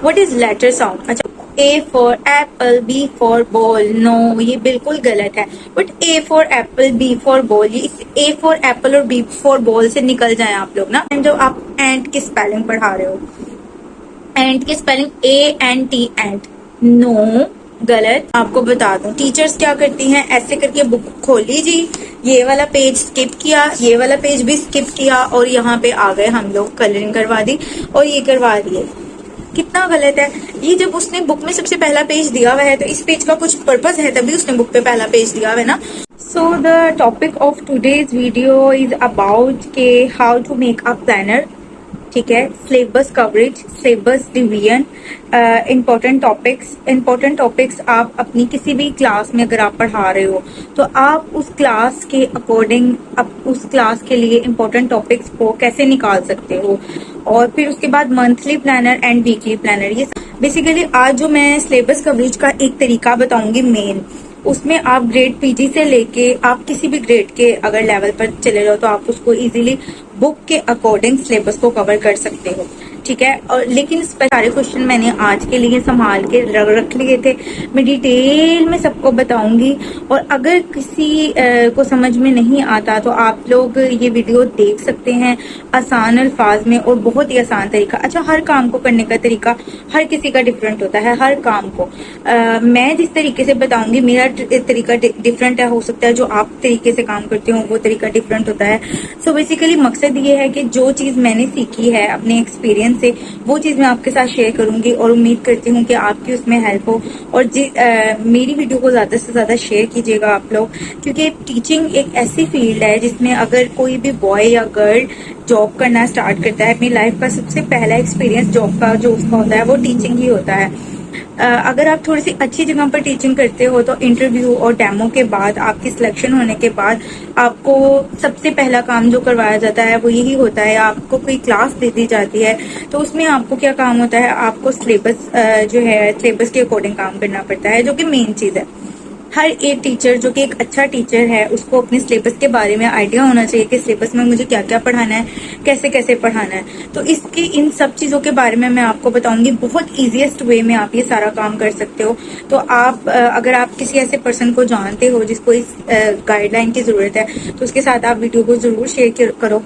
What is letter sound? अच्छा, A for apple, B for ball. No, ये बिल्कुल गलत है। But A for apple, B for ball, ये ए फॉर एप्पल और बी फॉर बॉल से निकल जाए आप लोग ना। जो आप एंट की स्पेलिंग पढ़ा रहे हो, एंट की स्पेलिंग ANT, एंट। नो, गलत। आपको बता दूं टीचर्स क्या करती हैं, ऐसे करके बुक खोली जी, ये वाला पेज स्किप किया, ये वाला पेज भी स्किप किया और यहाँ पे आ गए हम लोग, कलरिंग करवा दी और ये करवा दिए। कितना गलत है ये। जब उसने बुक में सबसे पहला पेज दिया हुआ है तो इस पेज का कुछ पर्पस है, तभी उसने बुक पे पहला पेज दिया हुआ है ना। So the topic of today's video is about के how to make a planner. ठीक है, syllabus coverage, syllabus division, important topics आप अपनी किसी भी क्लास में अगर आप पढ़ा रहे हो तो आप उस क्लास के अकॉर्डिंग उस क्लास के लिए इम्पोर्टेंट टॉपिक्स को कैसे निकाल सकते हो। और फिर उसके बाद monthly planner and weekly planner. ये बेसिकली आज जो मैं सिलेबस कवरेज का एक तरीका बताऊंगी मेन, उसमें आप ग्रेड PG से लेके आप किसी भी ग्रेड के अगर लेवल पर चले जाओ तो आप उसको इजीली बुक के अकॉर्डिंग सिलेबस को कवर कर सकते हो। ठीक है, और लेकिन सारे क्वेश्चन मैंने आज के लिए संभाल के रख लिए थे, मैं डिटेल में सबको बताऊंगी। और अगर किसी को समझ में नहीं आता तो आप लोग ये वीडियो देख सकते हैं आसान अल्फाज में और बहुत ही आसान तरीका। अच्छा, हर काम को करने का तरीका हर किसी का डिफरेंट होता है। हर काम को मैं जिस तरीके से बताऊंगी मेरा तरीका डिफरेंट है, हो सकता है जो आप तरीके से काम करते हो वो तरीका डिफरेंट होता है। सो बेसिकली मकसद ये है कि जो चीज मैंने सीखी है अपने एक्सपीरियंस से वो चीज मैं आपके साथ शेयर करूंगी और उम्मीद करती हूँ कि आपकी उसमें हेल्प हो। और मेरी वीडियो को ज्यादा से ज्यादा शेयर कीजिएगा आप लोग, क्योंकि टीचिंग एक ऐसी फील्ड है जिसमें अगर कोई भी बॉय या गर्ल जॉब करना स्टार्ट करता है, अपनी लाइफ का सबसे पहला एक्सपीरियंस जॉब का जो उसका होता है वो टीचिंग ही होता है। अगर आप थोड़ी सी अच्छी जगह पर टीचिंग करते हो तो इंटरव्यू और डेमो के बाद आपकी सिलेक्शन होने के बाद आपको सबसे पहला काम जो करवाया जाता है वो यही होता है, आपको कोई क्लास दे दी जाती है तो उसमें आपको क्या काम होता है, आपको सिलेबस जो है सिलेबस के अकॉर्डिंग काम करना पड़ता है, जो कि मेन चीज है। हर एक टीचर जो कि एक अच्छा टीचर है उसको अपने सिलेबस के बारे में आइडिया होना चाहिए कि सिलेबस में मुझे क्या क्या पढ़ाना है, कैसे कैसे पढ़ाना है। तो इसकी इन सब चीजों के बारे में मैं आपको बताऊंगी, बहुत इजीएस्ट वे में आप ये सारा काम कर सकते हो। तो आप अगर आप किसी ऐसे पर्सन को जानते हो जिसको इस गाइडलाइन की जरूरत है तो उसके साथ आप वीडियो को जरूर शेयर करो।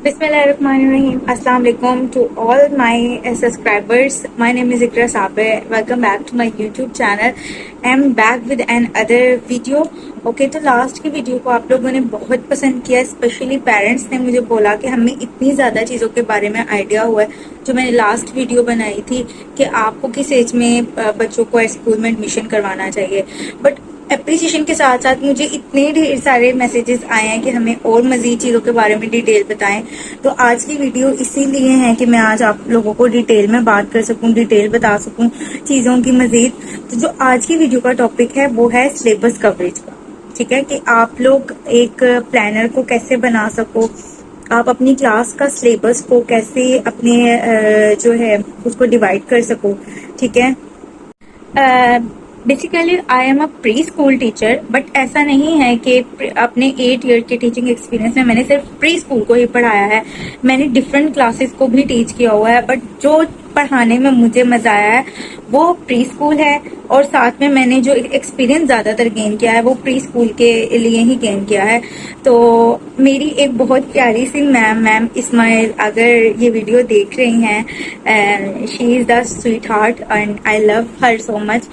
Bismillahirrahmanirrahim. Assalamu alaikum to all my subscribers. My name is Ikra Saber. Welcome back to my YouTube channel. I'm back with another video. Okay, तो लास्ट की वीडियो को आप लोगों ने बहुत पसंद किया, स्पेशली पेरेंट्स ने मुझे बोला कि हमें इतनी ज्यादा चीजों के बारे में आइडिया हुआ है जो मैंने लास्ट वीडियो बनाई थी कि आपको किस एज में बच्चों को स्कूल में एडमिशन करवाना चाहिए। बट एप्रिसिएशन के साथ साथ मुझे इतने ढेर सारे मैसेजेस आए हैं कि हमें और मजीद चीजों के बारे में डिटेल बताएं। तो आज की वीडियो इसीलिए है कि मैं आज आप लोगों को डिटेल में बात कर सकूं, डिटेल बता सकूं चीजों की मजीद। तो जो आज की वीडियो का टॉपिक है वो है सिलेबस कवरेज का। ठीक है, कि आप लोग एक प्लानर को कैसे बना सको, आप अपनी क्लास का सिलेबस को कैसे अपने जो है उसको डिवाइड कर सको। ठीक है, basically I am a pre school teacher, but ऐसा नहीं है कि अपने 8 ईयर के टीचिंग एक्सपीरियंस में मैंने सिर्फ प्री स्कूल को ही पढ़ाया है। मैंने डिफरेंट क्लासेस को भी टीच किया हुआ है, बट जो पढ़ाने में मुझे मजा आया है वो प्री स्कूल है। और साथ में मैंने जो एक्सपीरियंस ज्यादातर गेन किया है वो प्री स्कूल के लिए ही गेन किया है। तो मेरी एक बहुत प्यारी सी मैम इस्माइल, अगर ये वीडियो देख रही हैं, she is the sweet heart and I love her so much.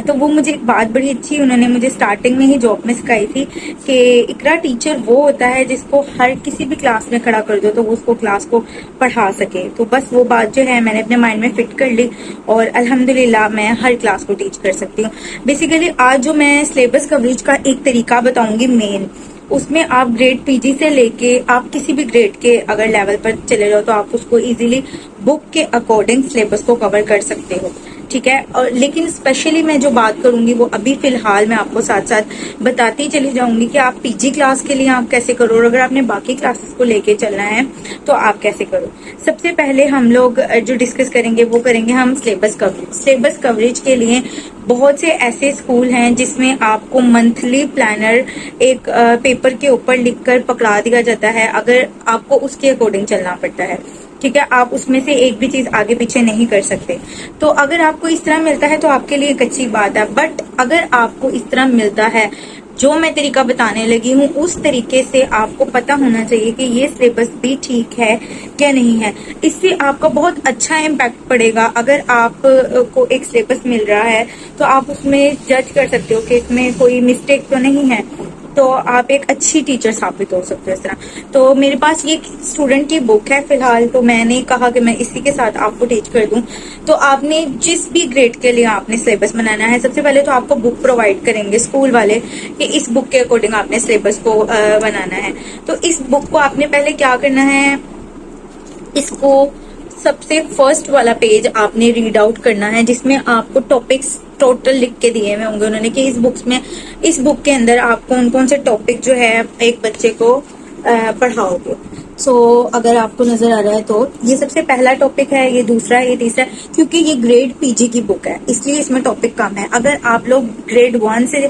तो वो मुझे एक बात बड़ी अच्छी उन्होंने मुझे स्टार्टिंग में ही जॉब में सिखाई थी कि इकरा टीचर वो होता है जिसको हर किसी भी क्लास में खड़ा कर दो तो वो उसको क्लास को पढ़ा सके। तो बस वो बात जो है मैंने अपने माइंड में फिट कर ली और अल्हम्दुलिल्लाह मैं हर क्लास को टीच कर सकती हूँ। बेसिकली आज जो मैं सिलेबस कवरेज का एक तरीका बताऊंगी मेन, उसमें आप ग्रेड PG से लेके आप किसी भी ग्रेड के अगर लेवल पर चले जाओ तो आप उसको इजीली बुक के अकॉर्डिंग सिलेबस को कवर कर सकते हो। ठीक है। और लेकिन स्पेशली मैं जो बात करूंगी वो अभी फिलहाल मैं आपको साथ साथ बताती चली जाऊंगी कि आप पीजी क्लास के लिए आप कैसे करो, और अगर आपने बाकी क्लासेस को लेके चलना है तो आप कैसे करो। सबसे पहले हम लोग जो डिस्कस करेंगे वो करेंगे हम सिलेबस कवरेज। सिलेबस कवरेज के लिए बहुत से ऐसे स्कूल हैं जिसमें आपको मंथली प्लानर एक पेपर के ऊपर लिखकर पकड़ा दिया जाता है, अगर आपको उसके अकॉर्डिंग चलना पड़ता है, ठीक है। आप उसमें से एक भी चीज आगे पीछे नहीं कर सकते। तो अगर आपको इस तरह मिलता है तो आपके लिए एक अच्छी बात है, बट अगर आपको इस तरह मिलता है जो मैं तरीका बताने लगी हूँ उस तरीके से आपको पता होना चाहिए कि ये सिलेबस भी ठीक है क्या नहीं है। इससे आपका बहुत अच्छा इम्पैक्ट पड़ेगा। अगर आप को एक सिलेबस मिल रहा है तो आप उसमें जज कर सकते हो कि इसमें कोई मिस्टेक तो नहीं है, तो आप एक अच्छी टीचर साबित हो सकते हो इस तरह। तो मेरे पास ये स्टूडेंट की बुक है फिलहाल, तो मैंने कहा कि मैं इसी के साथ आपको टीच कर दूं। तो आपने जिस भी ग्रेड के लिए आपने सिलेबस बनाना है, सबसे पहले तो आपको बुक प्रोवाइड करेंगे स्कूल वाले कि इस बुक के अकॉर्डिंग आपने सिलेबस को बनाना है। तो इस बुक को आपने पहले क्या करना है, इसको सबसे फर्स्ट वाला पेज आपने रीड आउट करना है जिसमें आपको टॉपिक्स टोटल लिख के दिए हुए होंगे उन्होंने कि इस बुक के अंदर आप कौन कौन से टॉपिक जो है एक बच्चे को पढ़ाओगे। सो अगर आपको नजर आ रहा है तो ये सबसे पहला टॉपिक है, ये दूसरा है, ये तीसरा है। क्योंकि ये ग्रेड पीजी की बुक है इसलिए इसमें टॉपिक कम है। अगर आप लोग ग्रेड 1 से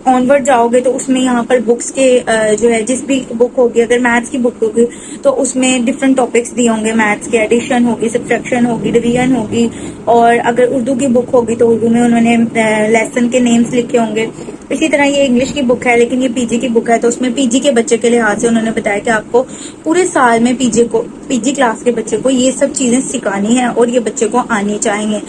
ऑनवर्ड जाओगे तो उसमें यहाँ पर बुक्स के जो है जिस भी बुक होगी, अगर मैथ्स की बुक होगी तो उसमें डिफरेंट टॉपिक्स दिए होंगे। मैथ्स के एडिशन होगी, सब्ट्रैक्शन होगी, डिवीजन होगी। और अगर उर्दू की बुक होगी तो उर्दू में उन्होंने लेसन के नेम्स लिखे होंगे। इसी तरह ये इंग्लिश की बुक है लेकिन ये पीजी की बुक है, तो उसमें पीजी के बच्चे के लिहाज से उन्होंने बताया कि आपको पूरे साल में पीजी क्लास के बच्चे को ये सब चीजें सिखानी है और ये बच्चे को आनी चाहिए।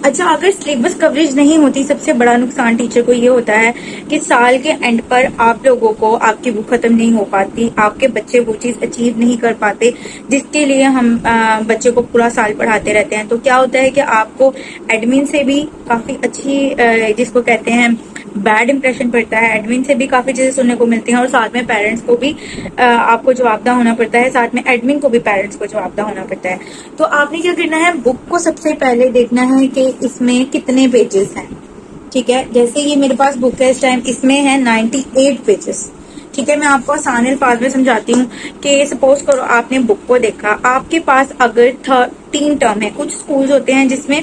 अच्छा, अगर सिलेबस कवरेज नहीं होती, सबसे बड़ा नुकसान टीचर को ये होता है कि साल के एंड पर आप लोगों को आपकी बुक खत्म नहीं हो पाती, आपके बच्चे वो चीज अचीव नहीं कर पाते जिसके लिए हम बच्चे को पूरा साल पढ़ाते रहते हैं। तो क्या होता है कि आपको एडमिन से भी काफी अच्छी जिसको कहते हैं बैड इंप्रेशन पड़ता है, एडमिन से भी काफी चीजें सुनने को मिलती हैं, और साथ में पेरेंट्स को भी आपको जवाबदेह होना पड़ता है, साथ में एडमिन को भी पेरेंट्स को जवाबदेह होना पड़ता है। तो आपने क्या करना है, बुक को सबसे पहले देखना है कि इसमें कितने पेजेस हैं। ठीक है, जैसे ये मेरे पास बुक है इस टाइम, इसमें है 98 पेजेस। ठीक है, मैं आपको आसान अल्फाज में समझाती हूँ कि सपोज करो आपने बुक को देखा, आपके पास अगर 3 टर्म है। कुछ स्कूल्स होते हैं जिसमें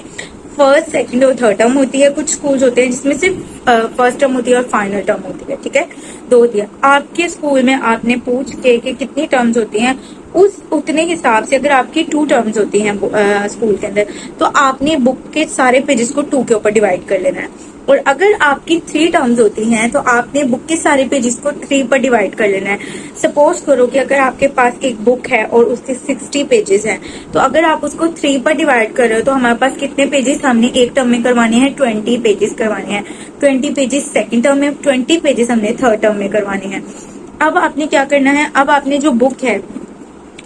फर्स्ट, सेकंड और थर्ड टर्म होती है, कुछ स्कूल्स होते हैं जिसमें सिर्फ फर्स्ट टर्म होती है और फाइनल टर्म होती है। ठीक है, 2 दिया। आपके स्कूल में आपने पूछ के कि कितनी टर्म्स होती हैं, उस उतने हिसाब से अगर आपकी 2 टर्म्स होती हैं स्कूल के अंदर, तो आपने बुक के सारे पेजेस को 2 के ऊपर डिवाइड कर लेना है। और अगर आपकी 3 टर्म्स होती हैं तो आपने बुक के सारे पेजेस को 3 पर डिवाइड कर लेना है। सपोज करो कि अगर आपके पास एक बुक है और उसके 60 पेजेस हैं, तो अगर आप उसको 3 पर डिवाइड कर रहे हो तो हमारे पास कितने पेजेस हमने एक टर्म में करवाने हैं, 20 पेजेस करवाने हैं। 20 पेजेस सेकेंड टर्म में, 20 पेजेस हमने थर्ड टर्म में करवाने हैं। अब आपने क्या करना है, अब आपने जो बुक है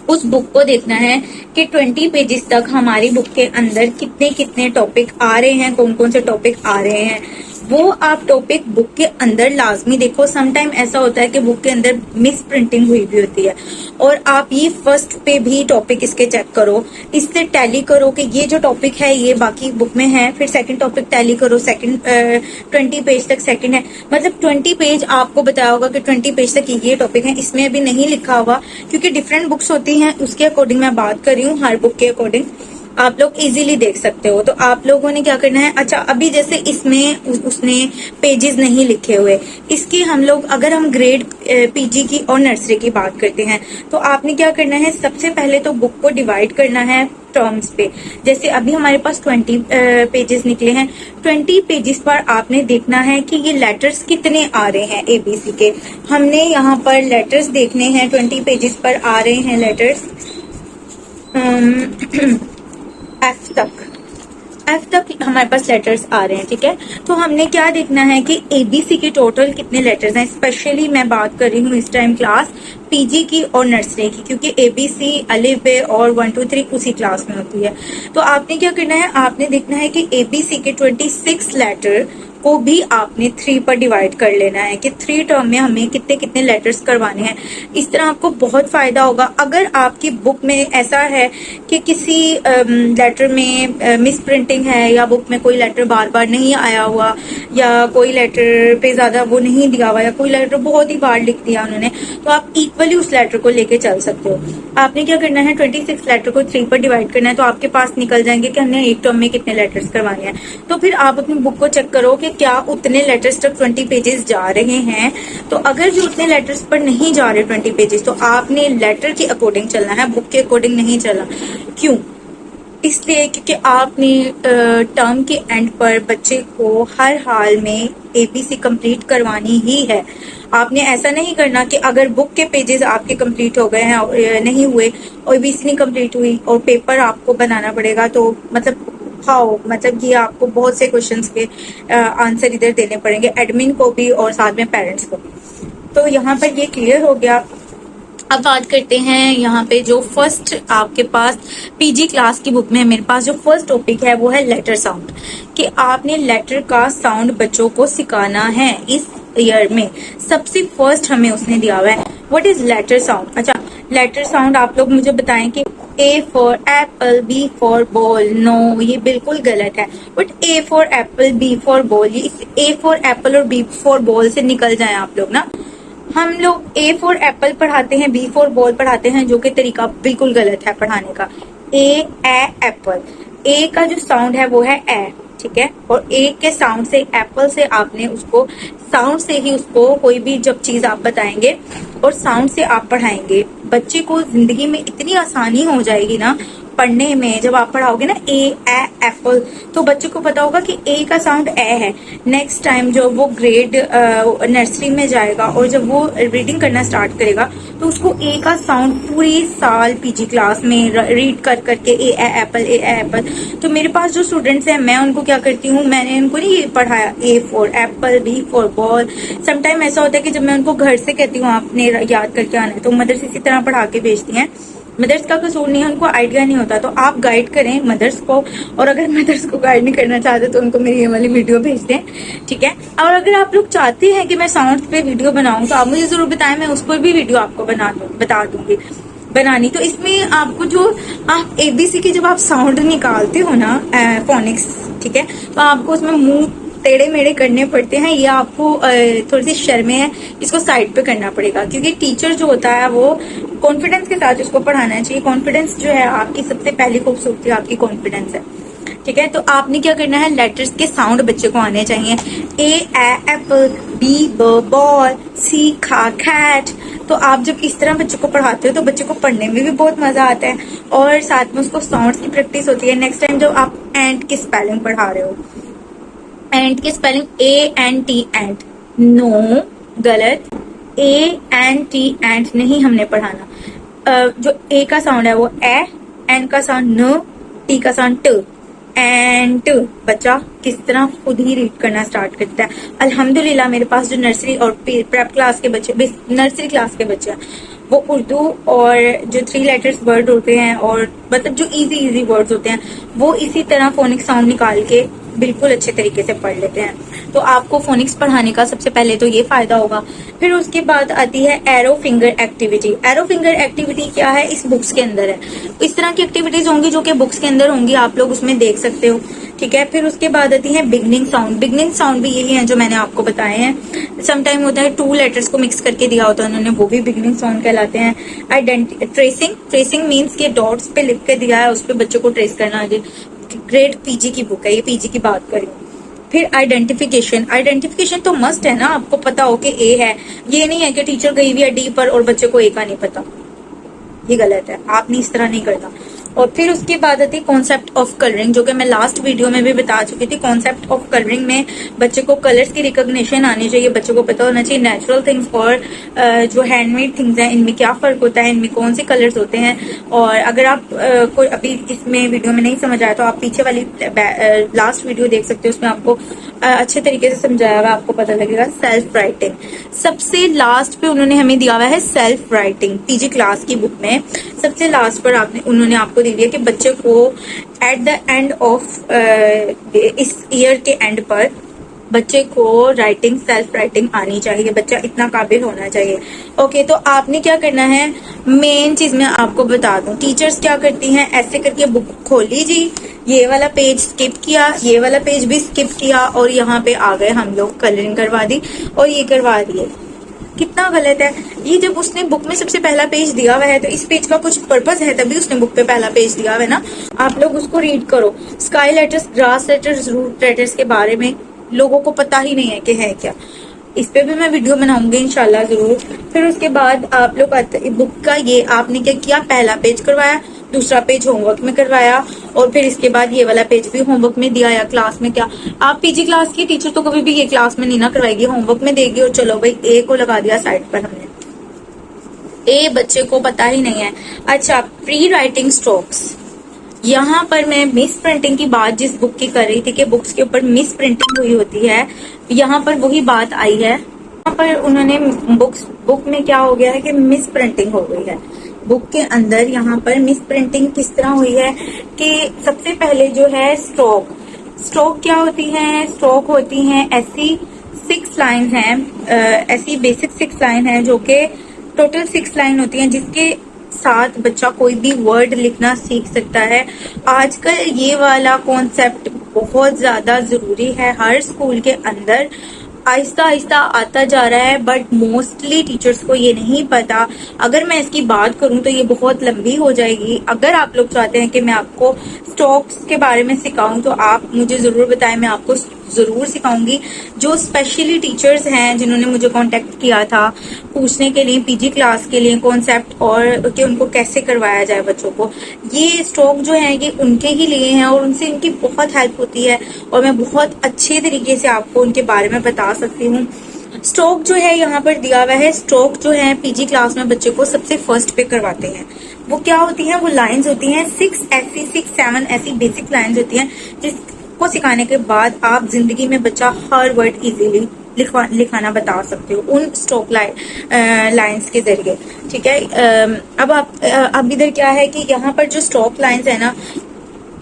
उस बुक को देखना है कि 20 पेजेस तक हमारी बुक के अंदर कितने कितने टॉपिक आ रहे हैं, कौन कौन से टॉपिक आ रहे हैं, वो आप टॉपिक बुक के अंदर लाजमी देखो। समटाइम ऐसा होता है कि बुक के अंदर मिस प्रिंटिंग हुई भी होती है, और आप ये फर्स्ट पे भी टॉपिक इसके चेक करो, इससे टैली करो कि ये जो टॉपिक है ये बाकी बुक में है। फिर सेकंड टॉपिक टैली करो, सेकंड 20 पेज तक सेकंड है, मतलब 20 पेज आपको बताया होगा कि 20 पेज तक ये टॉपिक है। इसमें अभी नहीं लिखा हुआ क्योंकि डिफरेंट बुक्स होती हैं, उसके अकॉर्डिंग मैं बात कर रही हूँ, हर बुक के अकॉर्डिंग आप लोग इजीली देख सकते हो। तो आप लोगों ने क्या करना है, अच्छा अभी जैसे इसमें उसने पेजेस नहीं लिखे हुए, इसकी हम लोग अगर हम ग्रेड पीजी की और नर्सरी की बात करते हैं तो आपने क्या करना है, सबसे पहले तो बुक को डिवाइड करना है टर्म्स पे। जैसे अभी हमारे पास 20 पेजेस निकले हैं, 20 पेजेस पर आपने देखना है कि ये लेटर्स कितने आ रहे हैं एबीसी के। हमने यहाँ पर लेटर्स देखने हैं, 20 पेजेस पर आ रहे हैं लेटर्स एफ तक हमारे पास लेटर्स आ रहे हैं। ठीक है, तो हमने क्या देखना है कि एबीसी के टोटल कितने लेटर्स हैं। स्पेशली मैं बात कर रही हूँ इस टाइम क्लास पीजी की और नर्सरी की, क्योंकि एबीसी अलिफ बे और 1 2 3 उसी क्लास में होती है। तो आपने क्या करना है, आपने देखना है कि एबीसी के 26 लेटर को भी आपने 3 पर डिवाइड कर लेना है कि 3 टर्म में हमें कितने कितने लेटर्स करवाने हैं। इस तरह आपको बहुत फायदा होगा। अगर आपकी बुक में ऐसा है कि किसी लेटर में मिस प्रिंटिंग है, या बुक में कोई लेटर बार बार नहीं आया हुआ, या कोई लेटर पे ज्यादा वो नहीं दिया हुआ, या कोई लेटर बहुत ही बार लिख दिया उन्होंने, तो आप इक्वली उस लेटर को लेके चल सकते हो। आपने क्या करना है, 26 लेटर को 3 पर डिवाइड करना है, तो आपके पास निकल जाएंगे कि हमने एक टर्म में कितने लेटर्स करवाने हैं। तो फिर आप अपनी बुक को चेक करो कि क्या उतने लेटर्स तक 20 पेजेस जा रहे हैं। तो अगर जो उतने लेटर्स पर नहीं जा रहे 20 पेजेस, तो आपने लेटर के अकॉर्डिंग चलना है, बुक के अकॉर्डिंग नहीं चलना। क्यों? इसलिए क्योंकि आपने टर्म के एंड पर बच्चे को हर हाल में एबीसी कंप्लीट करवानी ही है। आपने ऐसा नहीं करना कि अगर बुक के पेजेस आपके कंप्लीट हो गए हैं और नहीं हुए और एबीसी नहीं कंप्लीट हुई और पेपर आपको बनाना पड़ेगा, तो मतलब हाउ, मतलब ये आपको बहुत से क्वेश्चंस के आंसर इधर देने पड़ेंगे, एडमिन को भी और साथ में पेरेंट्स को भी। तो यहाँ पर ये क्लियर हो गया। अब बात करते हैं यहाँ पे जो फर्स्ट आपके पास पीजी क्लास की बुक में मेरे पास जो फर्स्ट टॉपिक है वो है लेटर साउंड, कि आपने लेटर का साउंड बच्चों को सिखाना है। इस ईयर में सबसे फर्स्ट हमें उसने दिया हुआ है व्हाट इज लेटर साउंड। अच्छा, लेटर साउंड आप लोग मुझे बताएं कि A for apple, B for ball. No, ये बिल्कुल गलत है। But A for apple, B for ball, ये ए फॉर एप्पल और बी फॉर बॉल से निकल जाए आप लोग ना। हम लोग ए फॉर एप्पल पढ़ाते हैं, बी फॉर बॉल पढ़ाते हैं, जो कि तरीका बिल्कुल गलत है पढ़ाने का। ए एप्पल, ए का जो साउंड है वो है ए, ठीक है, और ए के साउंड से एप्पल से आपने उसको साउंड से ही उसको कोई भी जब चीज आप बताएंगे और साउंड से आप पढ़ाएंगे, बच्चे को जिंदगी में इतनी आसानी हो जाएगी ना पढ़ने में। जब आप पढ़ाओगे ना ए एप्पल, तो बच्चे को पता होगा कि ए का साउंड ए है। नेक्स्ट टाइम जब वो ग्रेड नर्सरी में जाएगा और जब वो रीडिंग करना स्टार्ट करेगा, तो उसको ए का साउंड पूरी साल पीजी क्लास में रीड कर करके ए एप्पल, ए एप्पल। तो मेरे पास जो स्टूडेंट्स हैं, मैं उनको क्या करती हूँ, मैंने उनको नहीं ये पढ़ाया A for apple, B for ball. Sometime ऐसा होता है कि जब मैं उनको घर से कहती हूँ आपने याद करके आना है, तो मदर्स इसी तरह पढ़ा के भेजती हैं। मदर्स का कसूर नहीं है, उनको आइडिया नहीं होता, तो आप गाइड करें मदर्स को। और अगर मदर्स को गाइड नहीं करना चाहते तो उनको मेरी ये वाली वीडियो भेज दें, ठीक है। और अगर आप लोग चाहते हैं कि मैं साउंड पे वीडियो बनाऊं, तो आप मुझे जरूर बताएं, मैं उस पर भी वीडियो आपको बता दूंगी बनानी। तो इसमें आपको जो आप एबीसी की जब आप साउंड निकालते हो ना, फोनिक्स, ठीक है, तो आपको उसमें मुंह टेढ़े मेढ़े करने पड़ते हैं, ये आपको थोड़ी सी शर्में है, इसको साइड पे करना पड़ेगा। क्योंकि टीचर जो होता है वो कॉन्फिडेंस के साथ उसको पढ़ाना चाहिए। कॉन्फिडेंस जो है आपकी सबसे पहली खूबसूरती आपकी कॉन्फिडेंस है, ठीक है। तो आपने क्या करना है, लेटर्स के साउंड बच्चे को आने चाहिए। ए एप्पल, बी बॉल, सी कैट। तो आप जब इस तरह बच्चे को पढ़ाते हो तो बच्चे को पढ़ने में भी बहुत मजा आता है और साथ में उसको साउंड्स की प्रैक्टिस होती है। नेक्स्ट टाइम जब आप एंड की स्पेलिंग पढ़ा रहे हो, एंड की स्पेलिंग ANT एंड, नो, गलत। ANT एंड नहीं हमने पढ़ाना। जो ए का साउंड है वो ए, एन का साउंड न, टी का साउंड ट, एंड बच्चा किस तरह खुद ही रीड करना स्टार्ट करता है। अल्हम्दुलिल्लाह मेरे पास जो नर्सरी और प्रेप क्लास के बच्चे, नर्सरी क्लास के बच्चे हैं, वो उर्दू और जो 3 लेटर्स वर्ड होते हैं और मतलब जो इजी वर्ड्स होते हैं, वो इसी तरह फोनिक साउंड निकाल के बिल्कुल अच्छे तरीके से पढ़ लेते हैं। तो आपको फोनिक्स पढ़ाने का सबसे पहले तो ये फायदा होगा। फिर उसके बाद आती है arrow finger activity. Arrow finger activity क्या है, इस बुक्स के अंदर है। इस तरह की एक्टिविटीज होंगी जो कि बुक्स के अंदर होंगी, आप लोग उसमें देख सकते हो, ठीक है। फिर उसके बाद आती है बिगनिंग साउंड। बिगनिंग साउंड भी यही है जो मैंने आपको बताए हैं। समटाइम होता है 2 लेटर्स को मिक्स करके दिया होता है उन्होंने, वो भी बिगनिंग साउंड कहलाते हैं। ट्रेसिंग मीन्स के डॉट्स पे लिख के दिया है, उस पर बच्चों को ट्रेस करना है। ग्रेड पीजी की बुक है, ये पीजी की बात करें। फिर आइडेंटिफिकेशन तो मस्ट है ना, आपको पता हो कि ए है। ये नहीं है कि टीचर गई हुई है डी पर और बच्चे को ए का नहीं पता, ये गलत है, आपने इस तरह नहीं करना। और फिर उसके बाद आती है कॉन्सेप्ट ऑफ कलरिंग, जो कि मैं लास्ट वीडियो में भी बता चुकी थी। कॉन्सेप्ट ऑफ कलरिंग में बच्चे को कलर्स की रिकॉग्निशन आनी चाहिए, बच्चे को पता होना चाहिए नेचुरल थिंग्स और जो हैंडमेड थिंग्स हैं इनमें क्या फर्क होता है, इनमें कौन से कलर्स होते हैं। और अगर आप कोई अभी इसमें वीडियो में नहीं समझ आया तो आप पीछे वाली लास्ट वीडियो देख सकते हो, उसमें आपको अच्छे तरीके से समझाया हुआ, आपको पता लगेगा। सेल्फ राइटिंग सबसे लास्ट पे उन्होंने हमें दिया हुआ है। सेल्फ राइटिंग पीजी क्लास की बुक में सबसे लास्ट पर उन्होंने आपको दी हुई है कि बच्चे को एट द एंड ऑफ इस ईयर के एंड पर बच्चे को राइटिंग, सेल्फ राइटिंग आनी चाहिए, बच्चा इतना काबिल होना चाहिए। ओके, तो आपने क्या करना है, मेन चीज मैं आपको बता दूं, टीचर्स क्या करती हैं, ऐसे करके बुक खोली जी, ये वाला पेज स्किप किया, ये वाला पेज भी स्किप किया और यहाँ पे आ गए हम लोग, कलरिंग करवा दी और ये करवा दिए। कितना गलत है ये। जब उसने बुक में सबसे पहला पेज दिया हुआ है तो इस पेज का कुछ पर्पस है, तभी उसने बुक पे पहला पेज दिया हुआ है ना। आप लोग उसको रीड करो। Sky letters, grass letters, root letters के बारे में लोगों को पता ही नहीं है कि है क्या। इस पे भी मैं वीडियो बनाऊंगी इंशाल्लाह जरूर। फिर उसके बाद आप लोग बुक का ये आपने क्या किया, पहला पेज करवाया, दूसरा पेज होमवर्क में करवाया और फिर इसके बाद ये वाला पेज भी होमवर्क में दिया या क्लास में। क्या आप पीजी क्लास की टीचर तो कभी भी ये क्लास में नहीं ना करवाएगी, होमवर्क में देगी और चलो भाई ए को लगा दिया साइड पर हमने। ए बच्चे को पता ही नहीं है। अच्छा, प्री राइटिंग स्ट्रोक्स, यहाँ पर मैं मिस प्रिंटिंग की बात जिस बुक की कर रही थी कि बुक्स के ऊपर मिस प्रिंटिंग हुई होती है, यहाँ पर वही बात आई है। यहाँ पर उन्होंने बुक में क्या हो गया है कि मिस प्रिंटिंग हो गई है बुक के अंदर। यहाँ पर मिस प्रिंटिंग किस तरह हुई है कि सबसे पहले जो है स्ट्रोक क्या होती है, स्ट्रोक होती हैं ऐसी 6 लाइन है, ऐसी बेसिक 6 लाइन है जो कि टोटल 6 लाइन होती हैं जिसके साथ बच्चा कोई भी वर्ड लिखना सीख सकता है। आजकल ये वाला कॉन्सेप्ट बहुत ज्यादा जरूरी है, हर स्कूल के अंदर आहिस्ता आहिस्ता आता जा रहा है, बट मोस्टली टीचर्स को ये नहीं पता। अगर मैं इसकी बात करूं तो ये बहुत लंबी हो जाएगी। अगर आप लोग चाहते हैं कि मैं आपको स्टॉक्स के बारे में सिखाऊं तो आप मुझे जरूर बताएं, मैं आपको जरूर सिखाऊंगी। जो स्पेशली टीचर्स हैं जिन्होंने मुझे कांटेक्ट किया था पूछने के लिए पीजी क्लास के लिए कॉन्सेप्ट और कि उनको कैसे करवाया जाए बच्चों को, ये स्टॉक जो है ये उनके ही लिए हैं और उनसे इनकी बहुत हेल्प होती है और मैं बहुत अच्छे तरीके से आपको उनके बारे में बता सकती हूँ। स्ट्रोक जो है यहाँ पर दिया हुआ है, स्ट्रोक जो है पीजी क्लास में बच्चे को सबसे फर्स्ट पे करवाते हैं। वो क्या होती हैं, वो लाइंस होती हैं 6 ऐसी बेसिक लाइंस होती हैं जिसको सिखाने के बाद आप जिंदगी में बच्चा हर वर्ड इजीली लिखाना बता सकते हो उन स्ट्रोक लाइंस के जरिए। ठीक है, अब इधर क्या है कि यहाँ पर जो स्ट्रोक लाइंस है ना,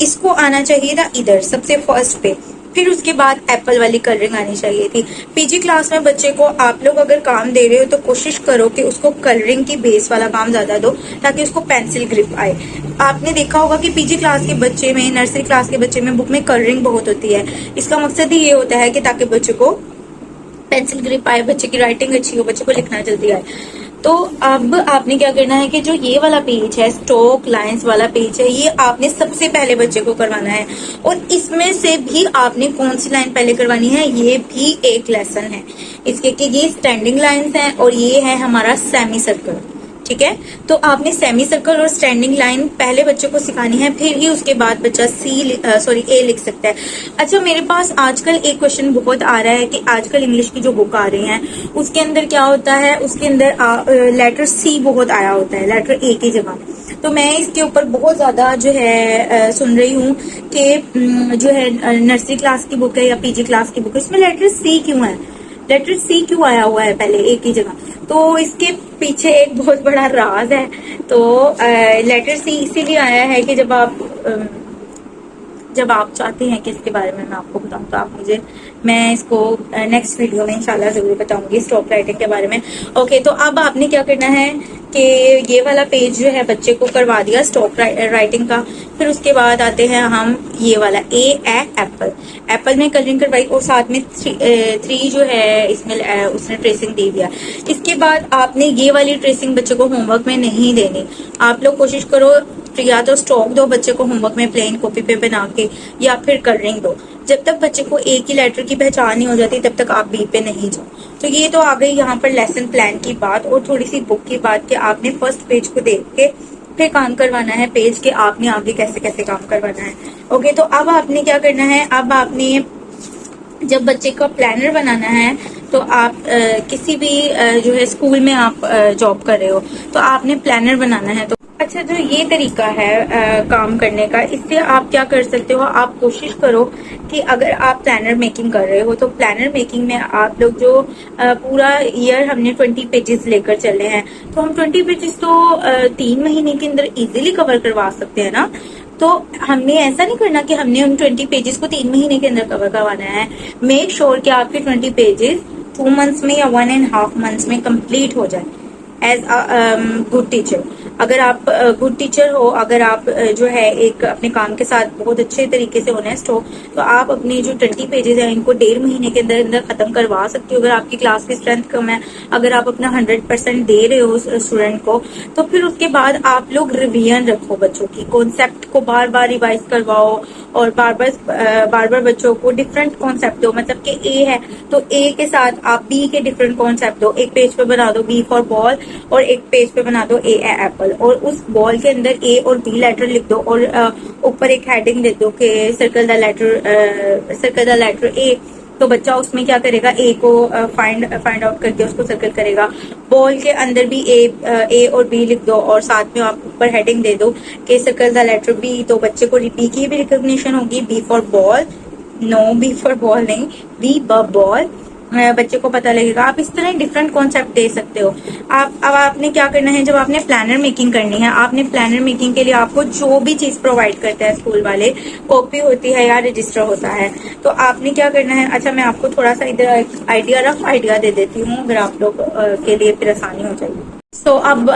इसको आना चाहिए था इधर सबसे फर्स्ट पे, फिर उसके बाद एप्पल वाली कलरिंग आनी चाहिए थी। पीजी क्लास में बच्चे को आप लोग अगर काम दे रहे हो तो कोशिश करो कि उसको कलरिंग की बेस वाला काम ज्यादा दो ताकि उसको पेंसिल ग्रिप आए। आपने देखा होगा कि पीजी क्लास के बच्चे में, नर्सरी क्लास के बच्चे में बुक में कलरिंग बहुत होती है। इसका मकसद ही ये होता है कि ताकि बच्चे को पेंसिल ग्रिप आए, बच्चे की राइटिंग अच्छी हो, बच्चे को लिखना जल्दी आए। तो अब आपने क्या करना है कि जो ये वाला पेज है, स्ट्रोक लाइंस वाला पेज है, ये आपने सबसे पहले बच्चे को करवाना है और इसमें से भी आपने कौन सी लाइन पहले करवानी है, ये भी एक लेसन है इसके कि ये स्टैंडिंग लाइंस हैं और ये है हमारा सेमी सर्कल। ठीक है, तो आपने सेमी सर्कल और स्टैंडिंग लाइन पहले बच्चे को सिखानी है, फिर ही उसके बाद बच्चा ए लिख सकता है। अच्छा, मेरे पास आजकल एक क्वेश्चन बहुत आ रहा है कि आजकल इंग्लिश की जो बुक आ रही है उसके अंदर क्या होता है, उसके अंदर लेटर सी बहुत आया होता है लेटर ए की जगह। तो मैं इसके ऊपर बहुत ज्यादा जो है सुन रही हूँ कि जो है नर्सरी क्लास की बुक है या पीजी क्लास की बुक है, इसमें लेटर सी क्यों है, लेटर सी क्यों आया हुआ है पहले ए की जगह। तो इसके पीछे एक बहुत बड़ा राज है। तो लेटर सी इसीलिए आया है कि जब आप चाहते हैं कि इसके बारे में मैं आपको बताऊं तो आप मुझे, मैं इसको नेक्स्ट वीडियो में इंशाल्लाह जरूर बताऊंगी स्टॉक राइटिंग के बारे में। ओके, तो अब आपने क्या करना है कि ये वाला पेज जो है बच्चे को करवा दिया स्टॉक राइटिंग का। फिर उसके बाद आते हैं हम ये वाला एप्पल में कलरिंग करवाई और साथ में 3 जो है इसमें उसने ट्रेसिंग दे दिया। इसके बाद आपने ये वाली ट्रेसिंग बच्चे को होमवर्क में नहीं देनी। आप लोग कोशिश करो या तो स्टॉक दो बच्चे को होमवर्क में प्लेन कॉपी पे बना के, या फिर कलरिंग दो। जब तक बच्चे को ए की लेटर की पहचान नहीं हो जाती तब तक आप बी पे नहीं जाओ। तो ये तो आ गई यहाँ पर लेसन प्लान की बात और थोड़ी सी बुक की बात कि आपने फर्स्ट पेज को देख के फिर काम करवाना है पेज के, आपने आगे कैसे कैसे काम करवाना है। ओके, तो अब आपने क्या करना है, अब आपने जब बच्चे का प्लानर बनाना है तो आप किसी भी जो है स्कूल में आप जॉब कर रहे हो तो आपने प्लानर बनाना है। तो अच्छा, जो ये तरीका है काम करने का, इससे आप क्या कर सकते हो, आप कोशिश करो कि अगर आप प्लानर मेकिंग कर रहे हो तो प्लानर मेकिंग में आप लोग जो पूरा ईयर हमने 20 पेजेस लेकर चले हैं तो हम 20 पेजेस तो 3 महीने के अंदर इजीली कवर करवा सकते हैं ना। तो हमने ऐसा नहीं करना कि हमने उन 20 पेजेस को 3 महीने के अंदर कवर करवाना है। मेक श्योर कि आपके 20 पेजेस 2 मंथ्स में या 1.5 मंथ्स में कंप्लीट हो जाए एज गुड टीचर। अगर आप गुड टीचर हो, अगर आप जो है एक अपने काम के साथ बहुत अच्छे तरीके से ऑनेस्ट हो, तो आप अपने जो 20 पेजेस हैं इनको 1.5 महीने के अंदर अंदर खत्म करवा सकते हो। अगर आपकी क्लास की स्ट्रेंथ कम है, अगर आप अपना 100% दे रहे हो स्टूडेंट को, तो फिर उसके बाद आप लोग रिवीजन रखो, बच्चों की कॉन्सेप्ट को बार बार रिवाइज करवाओ और बार बार बच्चों को डिफरेंट कॉन्सेप्ट दो। मतलब कि ए है तो ए के साथ आप बी के डिफरेंट कॉन्सेप्ट दो। एक पेज पे बना दो बी फॉर बॉल और एक पेज पे बना दो ए एप्पल, और उस बॉल के अंदर ए और बी लेटर लिख दो और ऊपर एक हेडिंग दे दो कि सर्कल द लेटर ए। तो बच्चा उसमें क्या करेगा, ए को फाइंड आउट करके उसको सर्कल करेगा। बॉल के अंदर भी ए और बी लिख दो और साथ में आप ऊपर हेडिंग दे दो कि सर्कल द लेटर बी। तो बच्चे को बी की भी रिकॉग्निशन होगी, B for ball, no B for ball नहीं, बी बॉल, बच्चे को पता लगेगा। आप इस तरह डिफरेंट कॉन्सेप्ट दे सकते हो। अब आपने क्या करना है, जब आपने प्लानर मेकिंग करनी है, आपने प्लानर मेकिंग के लिए आपको जो भी चीज प्रोवाइड करते हैं स्कूल वाले, कॉपी होती है या रजिस्टर होता है, तो आपने क्या करना है। अच्छा, मैं आपको थोड़ा सा इधर रफ आइडिया दे देती हूँ, अगर आप लोग के लिए फिर आसानी हो जाएगी। तो अब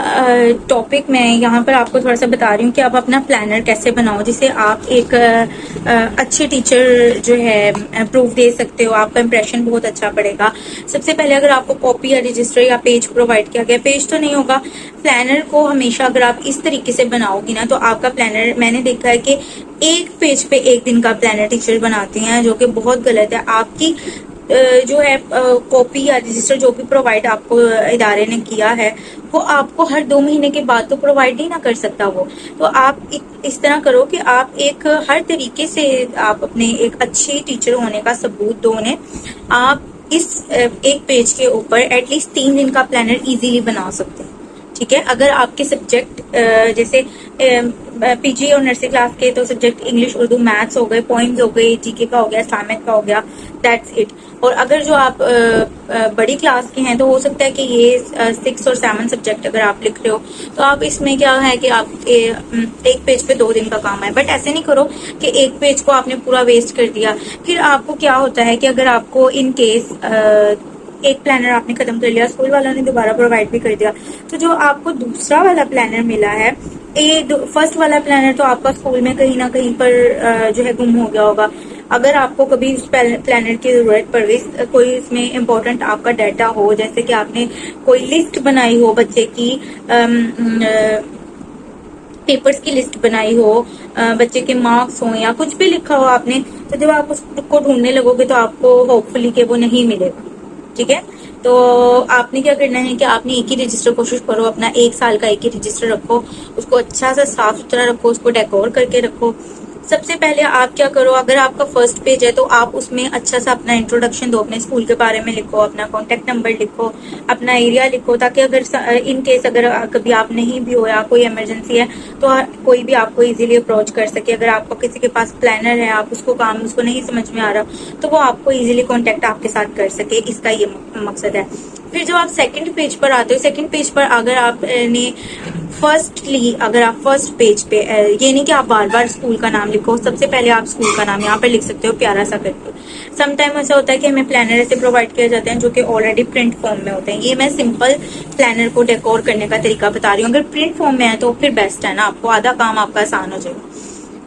टॉपिक मैं यहाँ पर आपको थोड़ा सा बता रही हूँ कि आप अपना प्लानर कैसे बनाओ जिससे आप एक अच्छे टीचर जो है प्रूफ दे सकते हो, आपका इंप्रेशन बहुत अच्छा पड़ेगा। सबसे पहले अगर आपको कॉपी या रजिस्टर या पेज प्रोवाइड किया गया, पेज तो नहीं होगा, प्लानर को हमेशा अगर आप इस तरीके से बनाओगी ना, तो आपका प्लानर, मैंने देखा है कि एक पेज पे एक दिन का प्लानर टीचर बनाती हैं, जो कि बहुत गलत है। आपकी जो है कॉपी या रजिस्टर जो भी प्रोवाइड आपको इदारे ने किया है, वो आपको हर 2 महीने के बाद तो प्रोवाइड ही ना कर सकता वो। तो आप इस तरह करो कि आप एक हर तरीके से आप अपने एक अच्छे टीचर होने का सबूत दो उन्हें। आप इस एक पेज के ऊपर एटलीस्ट 3 दिन का प्लानर इजीली बना सकते हैं। ठीक है, अगर आपके सब्जेक्ट जैसे पीजी और नर्सरी क्लास के, तो सब्जेक्ट इंग्लिश, उर्दू, मैथ्स हो गए, पॉइंट्स हो गई, जीके का हो गया, इस्लामिक का हो गया, दैट्स इट। और अगर जो आप बड़ी क्लास के हैं, तो हो सकता है कि ये 6 और 7 सब्जेक्ट अगर आप लिख रहे हो, तो आप इसमें क्या है कि आप एक पेज पे 2 दिन का काम है। बट ऐसे नहीं करो कि एक पेज को आपने पूरा वेस्ट कर दिया। फिर आपको क्या होता है कि अगर आपको इन केस एक प्लानर आपने खत्म कर लिया, स्कूल वालों ने दोबारा प्रोवाइड भी कर दिया, तो जो आपको दूसरा वाला प्लानर मिला है, फर्स्ट वाला प्लानर तो आपका स्कूल में कहीं ना कहीं पर जो है गुम हो गया होगा। अगर आपको कभी उस प्लानर की जरूरत पड़ गई, कोई इसमें इम्पोर्टेंट आपका डाटा हो, जैसे कि आपने कोई लिस्ट बनाई हो बच्चे की, पेपर्स की लिस्ट बनाई हो, बच्चे के मार्क्स हो या कुछ भी लिखा हो आपने, तो जब आप उसको ढूंढने लगोगे तो आपको होपफुली कि वो नहीं मिलेगा। ठीक है, तो आपने क्या करना है कि आपने एक ही रजिस्टर, कोशिश करो अपना 1 साल का एक ही रजिस्टर रखो, उसको अच्छा सा साफ सुथरा रखो, उसको डेकोर करके रखो। सबसे पहले आप क्या करो, अगर आपका फर्स्ट पेज है तो आप उसमें अच्छा सा अपना इंट्रोडक्शन दो, अपने स्कूल के बारे में लिखो, अपना कॉन्टेक्ट नंबर लिखो, अपना एरिया लिखो, ताकि अगर इन केस अगर कभी आप नहीं भी हो या कोई इमरजेंसी है तो कोई भी आपको इजीली अप्रोच कर सके। अगर आपको किसी के पास प्लानर है, आप उसको नहीं समझ में आ रहा, तो वो आपको इजीली कॉन्टेक्ट आपके साथ कर सके, इसका ये मकसद है। फिर जब आप सेकंड पेज पर आते हो, सेकंड पेज पर अगर आपने अगर आप फर्स्ट पेज पे, ये नहीं कि आप बार बार स्कूल का नाम लिखो, सबसे पहले आप स्कूल का नाम यहाँ पर लिख सकते हो प्यारा सा करके। समटाइम ऐसा होता है कि हमें प्लानर ऐसे प्रोवाइड किए जाते हैं जो कि ऑलरेडी प्रिंट फॉर्म में होते हैं। ये मैं सिंपल प्लानर को डेकोर करने का तरीका बता रही हूँ। अगर प्रिंट फॉर्म में है तो फिर बेस्ट है ना, आपको आधा काम आपका आसान हो जाएगा।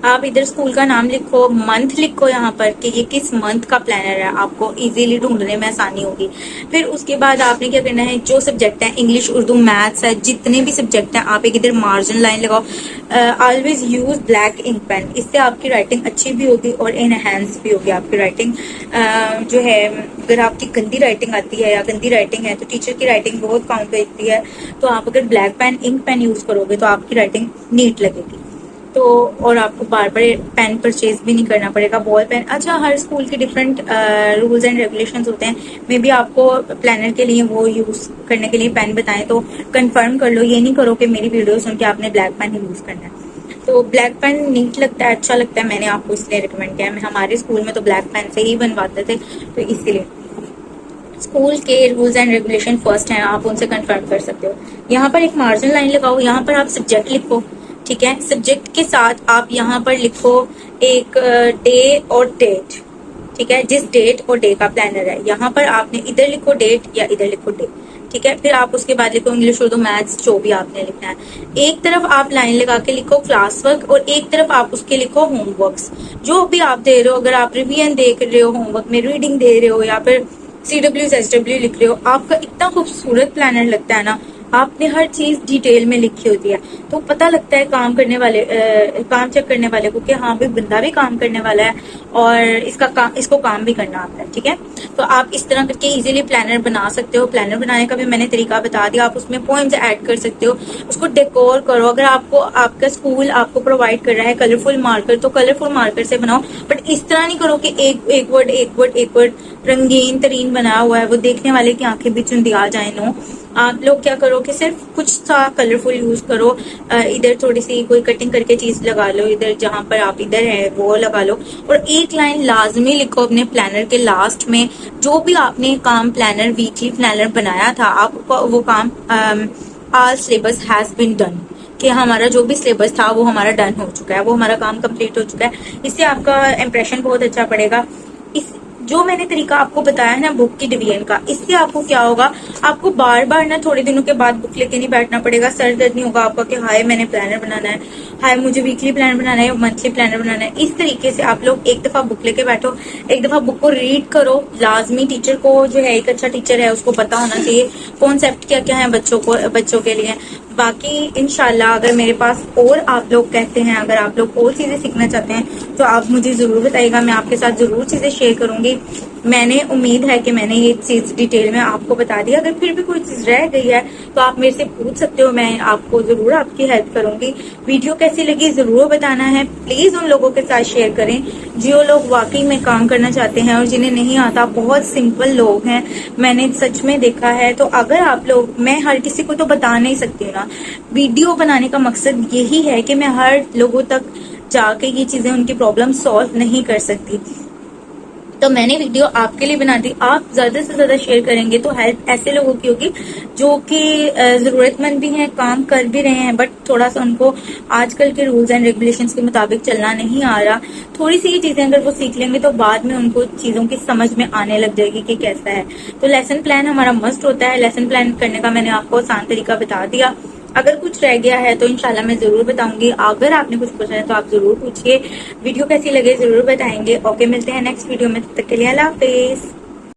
आप इधर स्कूल का नाम लिखो, मंथ लिखो यहाँ पर कि ये किस मंथ का प्लानर है, आपको इजीली ढूंढने में आसानी होगी। फिर उसके बाद आपने क्या करना है, जो सब्जेक्ट है, इंग्लिश, उर्दू, मैथ्स है, जितने भी सब्जेक्ट हैं, आप एक इधर मार्जिन लाइन लगाओ। Always use black ink pen, इससे आपकी राइटिंग अच्छी भी होगी और एनहेंस भी होगी आपकी राइटिंग। जो है, अगर आपकी गंदी राइटिंग आती है या गंदी राइटिंग है, तो टीचर की राइटिंग बहुत काउंट करती है। तो आप अगर black pen, ink pen use करोगे तो आपकी राइटिंग नीट लगेगी। तो और आपको बार बार पेन परचेज भी नहीं करना पड़ेगा, बॉल पेन। अच्छा, हर स्कूल के डिफरेंट रूल्स एंड रेगुलेशंस होते हैं, मे बी आपको प्लानर के लिए वो यूज करने के लिए पेन बताएं, तो कंफर्म कर लो। ये नहीं करो कि मेरी वीडियो सुन के आपने ब्लैक पेन ही यूज करना है। तो ब्लैक पेन नीट लगता है, अच्छा लगता है, मैंने आपको इसलिए रिकमेंड किया है। हमारे स्कूल में तो ब्लैक पेन से ही बनवाते थे, तो इसीलिए स्कूल के रूल्स एंड रेगुलेशन फर्स्ट हैं, आप उनसे कंफर्म कर सकते हो। यहाँ पर एक मार्जिन लाइन लगाओ, यहाँ पर आप सब्जेक्ट लिखो। ठीक है। सब्जेक्ट के साथ आप यहाँ पर लिखो एक डे और डेट, ठीक है। जिस डेट और डे का प्लानर है, यहाँ पर आपने इधर लिखो डेट या इधर लिखो डे, ठीक है। फिर आप उसके बाद लिखो इंग्लिश, उर्दू, मैथ्स, जो भी आपने लिखना है। एक तरफ आप लाइन लगा के लिखो क्लास वर्क और एक तरफ आप उसके लिखो होमवर्क्स, जो भी आप दे रहे हो। अगर आप रिवीजन देख रहे हो, होमवर्क में रीडिंग दे रहे हो, या फिर CW SW लिख रहे हो, आपका इतना खूबसूरत प्लानर लगता है ना, आपने हर चीज डिटेल में लिखी होती है, तो पता लगता है काम करने वाले काम चेक करने वाले को कि हाँ भाई बंदा भी काम करने वाला है और इसको काम भी करना आता है, ठीक है। तो आप इस तरह करके इजीली प्लानर बना सकते हो। प्लानर बनाने का भी मैंने तरीका बता दिया। आप उसमें पॉइंट्स ऐड कर सकते हो, उसको डेकोर करो। अगर आपको आपका स्कूल आपको प्रोवाइड कर रहा है कलरफुल मार्कर, तो कलरफुल मार्कर से बनाओ, बट इस तरह नहीं करो कि एक वर्ड रंगीन तरीन बनाया हुआ है, वो देखने वाले की आंखें भी चुंदी आ जाए। नो, आप लोग क्या करो कि सिर्फ कुछ सा कलरफुल यूज करो। इधर थोड़ी सी कोई कटिंग करके चीज लगा लो, इधर जहां पर आप इधर है वो लगा लो, और एक लाइन लाजमी लिखो अपने प्लानर के लास्ट में, जो भी आपने काम प्लानर वीकली प्लानर बनाया था, आपको वो काम आल सिलेबस हैज बीन डन, कि हमारा जो भी सिलेबस था वो हमारा डन हो चुका है, वो हमारा काम कंप्लीट हो चुका है। इससे आपका इंप्रेशन बहुत अच्छा पड़ेगा। इस जो मैंने तरीका आपको बताया है ना बुक की डिवीजन का, इससे आपको क्या होगा, आपको बार बार ना थोड़े दिनों के बाद बुक लेके नहीं बैठना पड़ेगा। सर दर्द नहीं होगा आपका कि हाय मैंने प्लानर बनाना है, हाय मुझे वीकली प्लानर बनाना है, मंथली प्लानर बनाना है। इस तरीके से आप लोग एक दफा बुक लेके बैठो, एक दफा बुक को रीड करो। लाजमी टीचर को जो है, एक अच्छा टीचर है उसको पता होना चाहिए कॉन्सेप्ट क्या क्या है बच्चों के लिए। बाकी इंशाल्लाह अगर मेरे पास और आप लोग कहते हैं, अगर आप लोग और चीजें सीखना चाहते हैं तो आप मुझे जरूर बताइएगा, मैं आपके साथ जरूर चीजें शेयर करूंगी। मैंने उम्मीद है कि मैंने ये चीज डिटेल में आपको बता दी। अगर फिर भी कोई चीज रह गई है तो आप मेरे से पूछ सकते हो, मैं आपको जरूर आपकी हेल्प करूंगी। वीडियो कैसी लगी जरूर बताना है। प्लीज उन लोगों के साथ शेयर करें जो लोग वाकई में काम करना चाहते हैं और जिन्हें नहीं आता। बहुत सिंपल लोग हैं, मैंने सच में देखा है। तो अगर आप लोग, मैं हर किसी को तो बता नहीं सकती हूँ ना, वीडियो बनाने का मकसद यही है कि मैं हर लोगों तक जाके ये चीजें, उनकी प्रॉब्लम सॉल्व नहीं कर सकती, तो मैंने वीडियो आपके लिए बना दी। आप ज्यादा से ज्यादा शेयर करेंगे तो हेल्प ऐसे लोगों की होगी जो कि जरूरतमंद भी हैं, काम कर भी रहे हैं, बट थोड़ा सा उनको आजकल के रूल्स एंड रेगुलेशंस के मुताबिक चलना नहीं आ रहा। थोड़ी सी ये चीजें अगर वो सीख लेंगे तो बाद में उनको चीजों की समझ में आने लग जाएगी कि कैसा है। तो लेसन प्लान हमारा मस्ट होता है। लेसन प्लान करने का मैंने आपको आसान तरीका बता दिया। अगर कुछ रह गया है तो इंशाल्लाह मैं जरूर बताऊंगी। अगर आपने कुछ पूछना है तो आप जरूर पूछिए। वीडियो कैसी लगे जरूर बताएंगे। ओके, मिलते हैं नेक्स्ट वीडियो में, तब तक के लिए अल्लाह हाफिज।